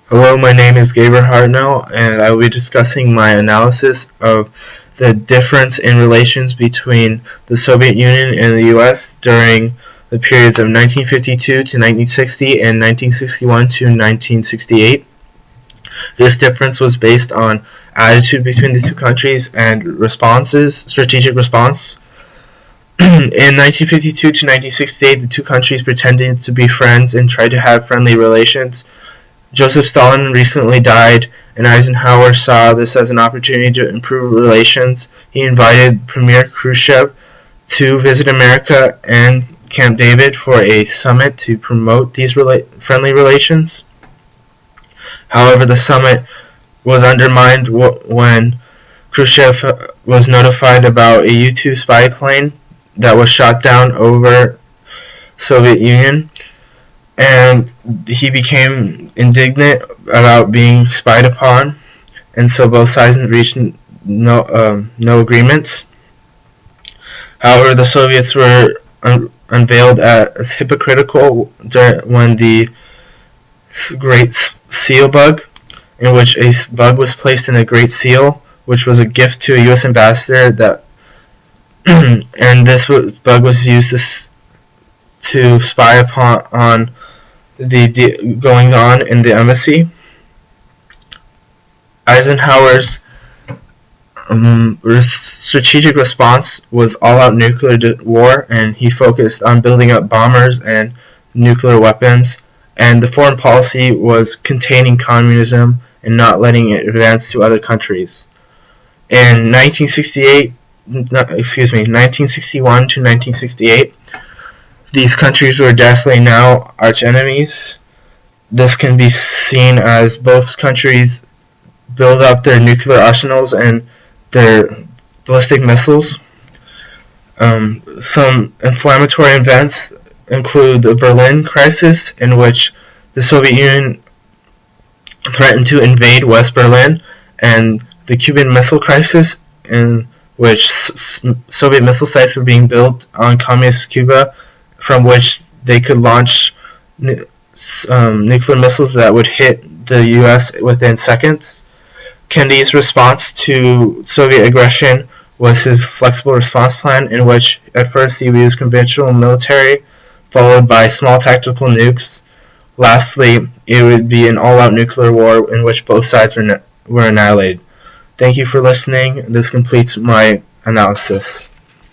Hello, my name is Gabriel Hartnell, and I will be discussing my analysis of the difference in relations between the Soviet Union and the U.S. during the periods of 1952 to 1960 and 1961 to 1968. This difference was based on attitude between the two countries and strategic response. In 1952 to 1968, the two countries pretended to be friends and tried to have friendly relations. Joseph Stalin recently died, and Eisenhower saw this as an opportunity to improve relations. He invited Premier Khrushchev to visit America and Camp David for a summit to promote these friendly relations. However, the summit was undermined when Khrushchev was notified about a U-2 spy plane that was shot down over Soviet Union, and he became indignant about being spied upon, and so both sides reached no agreements. However, the Soviets were unveiled as hypocritical when the Great Seal bug, in which a bug was placed in a Great Seal, which was a gift to a U.S. ambassador, and this bug was used to spy on the going on in the embassy. Eisenhower's strategic response was all-out nuclear war, and he focused on building up bombers and nuclear weapons, and the foreign policy was containing communism and not letting it advance to other countries. In 1961 to 1968, these countries were definitely now arch enemies. This can be seen as both countries build up their nuclear arsenals and their ballistic missiles. Some inflammatory events include the Berlin crisis, in which the Soviet Union threatened to invade West Berlin, and the Cuban Missile Crisis, in which Soviet missile sites were being built on communist Cuba, from which they could launch nuclear missiles that would hit the U.S. within seconds. Kennedy's response to Soviet aggression was his flexible response plan, in which at first he used conventional military, followed by small tactical nukes. Lastly, it would be an all-out nuclear war in which both sides were annihilated. Thank you for listening. This completes my analysis.